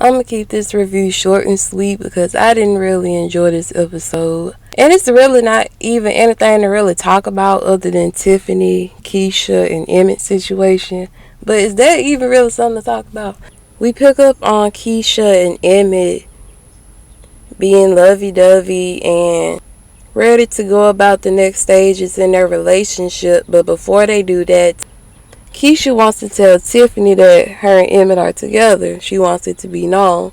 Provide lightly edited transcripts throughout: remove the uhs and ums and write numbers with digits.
I'm gonna keep this review short and sweet because I didn't really enjoy this episode. And it's really not even anything to really talk about other than Tiffany, Keisha, and Emmett's situation. But is that even really something to talk about? We pick up on Keisha and Emmett being lovey-dovey and ready to go about the next stages in their relationship. But before they do that, Keisha wants to tell Tiffany that her and Emmett are together. She wants it to be known.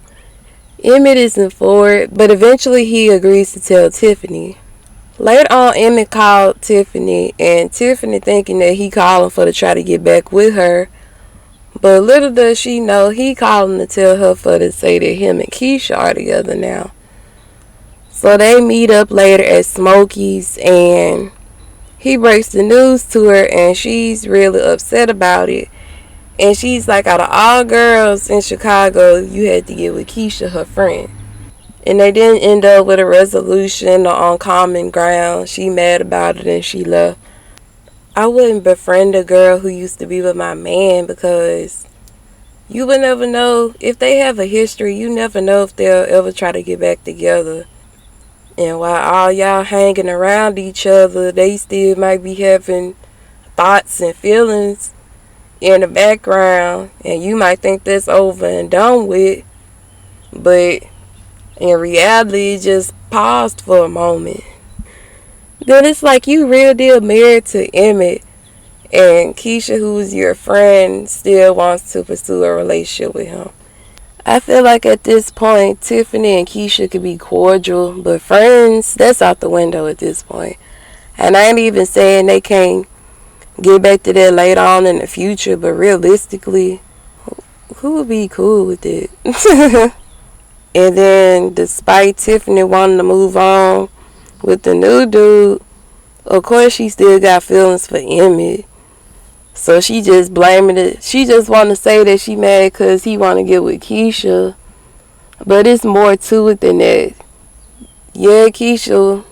Emmett isn't for it, but eventually he agrees to tell Tiffany. Later on, Emmett called Tiffany, and Tiffany thinking that he calling for to try to get back with her. But little does she know, he calling to tell her for to say that him and Keisha are together now. So they meet up later at Smokey's, and he breaks the news to her, and she's really upset about it. And she's like, out of all girls in Chicago, you had to get with Keisha, her friend. And they didn't end up with a resolution or on common ground. She mad about it and she left. I wouldn't befriend a girl who used to be with my man because you would never know. If they have a history, you never know if they'll ever try to get back together. And while all y'all hanging around each other, they still might be having thoughts and feelings in the background. And you might think that's over and done with. But in reality, it just paused for a moment. Then it's like you real deal married to Emmett. And Keisha, who is your friend, still wants to pursue a relationship with him. I feel like at this point, Tiffany and Keisha could be cordial, but friends, that's out the window at this point. And I ain't even saying they can't get back to that later on in the future, but realistically, who would be cool with it? And then, despite Tiffany wanting to move on with the new dude, of course she still got feelings for Emmett. So she just blaming it. She just want to say that she mad because he want to get with Keisha. But it's more to it than that. Yeah, Keisha,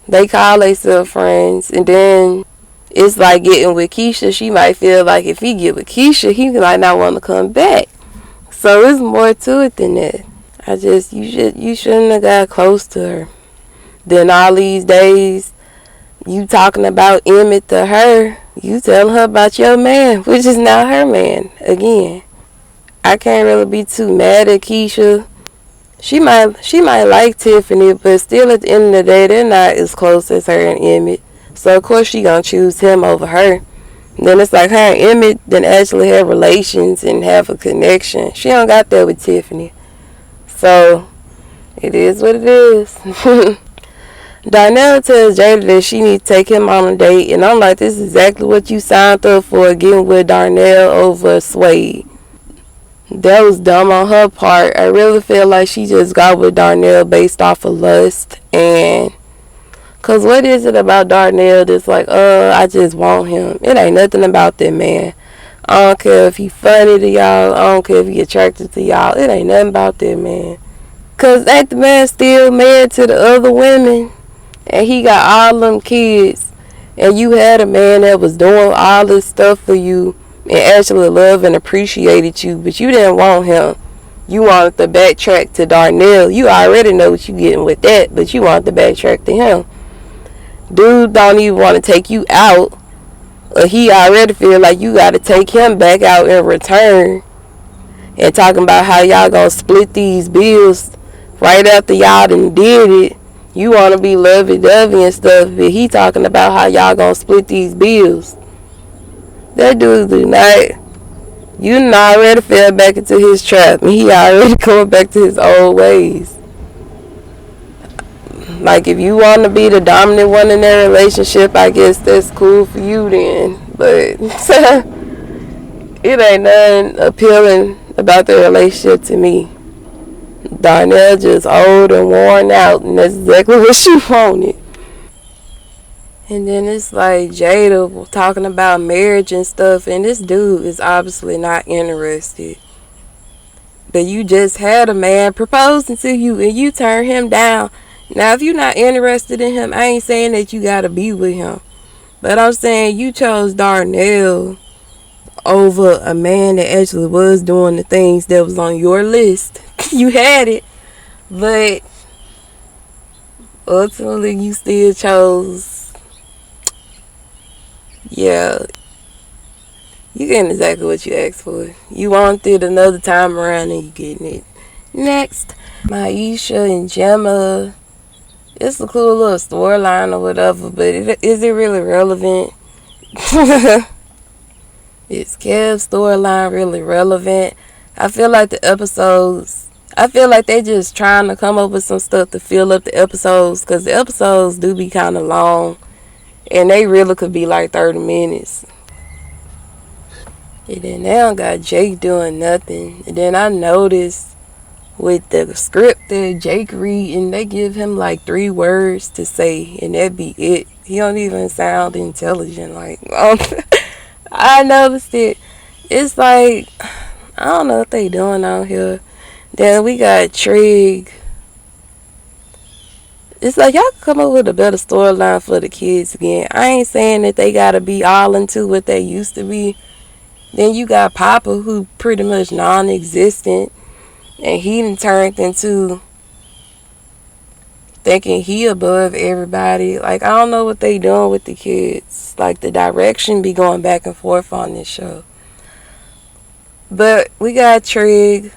they call themselves friends. And then it's like getting with Keisha. She might feel like if he get with Keisha, he might not want to come back. So it's more to it than that. You shouldn't have got close to her. Then all these days, you talking about Emmett to her, you telling her about your man, which is not her man, again. I can't really be too mad at Keisha. She might like Tiffany, but still at the end of the day, they're not as close as her and Emmett. So of course she gonna choose him over her. And then it's like her and Emmett then actually have relations and have a connection. She don't got that with Tiffany. So it is what it is. Darnell tells Jada that she needs to take him on a date, and I'm like, this is exactly what you signed up for, getting with Darnell over Suede. That was dumb on her part. I really feel like she just got with Darnell based off of lust, and cause what is it about Darnell that's like, I just want him. It ain't nothing about that man. I don't care if he funny to y'all. I don't care if he attracted to y'all. It ain't nothing about that man. Cause ain't the man still married to the other women? And he got all them kids, and you had a man that was doing all this stuff for you and actually loved and appreciated you, but you didn't want him. You wanted to backtrack to Darnell. You already know what you getting with that, but you want to backtrack to him. Dude don't even want to take you out, or he already feel like you got to take him back out in return, and talking about how y'all gonna split these bills right after y'all done did it. You want to be lovey-dovey and stuff, but he talking about how y'all gonna split these bills. That dude do not. You done already fell back into his trap, and he already going back to his old ways. Like, if you want to be the dominant one in their relationship, I guess that's cool for you then. But it ain't nothing appealing about their relationship to me. Darnell just old and worn out, and that's exactly what she wanted. And then it's like Jada talking about marriage and stuff, and this dude is obviously not interested. But you just had a man proposing to you, and you turn him down. Now, if you're not interested in him, I ain't saying that you gotta be with him. But I'm saying you chose Darnell over a man that actually was doing the things that was on your list. You had it, but ultimately you still chose. Yeah, you getting exactly what you asked for. You wanted it another time around and you getting it. Next, Maisha and Gemma. It's a cool little storyline or whatever, but is it really relevant? Is Kev's storyline really relevant? I feel like the episodes, I feel like they just trying to come up with some stuff to fill up the episodes, because the episodes do be kind of long, and they really could be like 30 minutes. And then now got Jake doing nothing. And then I noticed with the script that Jake read, and they give him like 3 words to say, and that be it. He don't even sound intelligent. Like, I noticed it. It's like, I don't know what they doing out here. Then we got Trig. It's like y'all could come up with a better storyline for the kids again. I ain't saying that they gotta be all into what they used to be. Then you got Papa, who pretty much non-existent, and he done turned into thinking he above everybody. Like, I don't know what they doing with the kids. Like, the direction be going back and forth on this show. But we got Trig.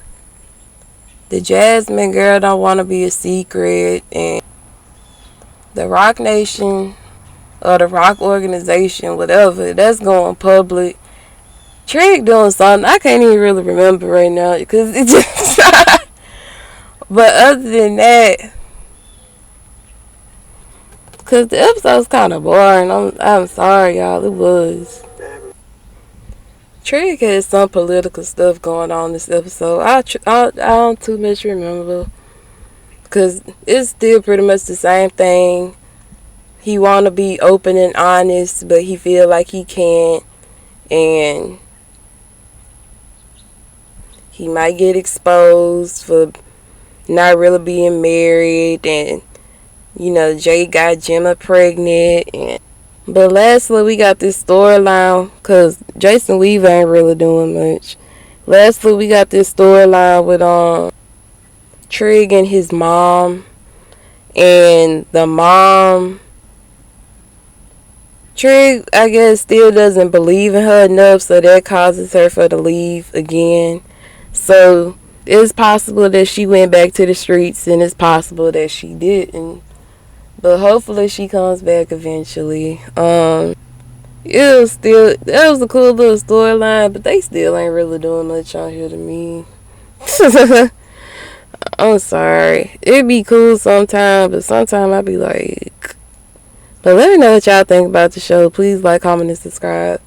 The Jasmine girl don't want to be a secret, and the Rock Nation or the Rock Organization, whatever, that's going public. Trig doing something I can't even really remember right now, because it just but other than that, because the episode's kind of boring. I'm sorry, y'all, it was. Trig had some political stuff going on this episode. I don't too much remember, because it's still pretty much the same thing. He want to be open and honest, but he feel like he can't, and he might get exposed for not really being married, and you know, Jay got Gemma pregnant. But lastly, we got this storyline, because Jason Weaver ain't really doing much. Lastly, we got this storyline with Trig and his mom, and the mom, Trig, I guess, still doesn't believe in her enough, so that causes her to leave again. So it's possible that she went back to the streets, and it's possible that she didn't. But hopefully she comes back eventually. That was a cool little storyline, but they still ain't really doing much on here to me. I'm sorry. It'd be cool sometime, but sometime I'd be like... But let me know what y'all think about the show. Please like, comment, and subscribe.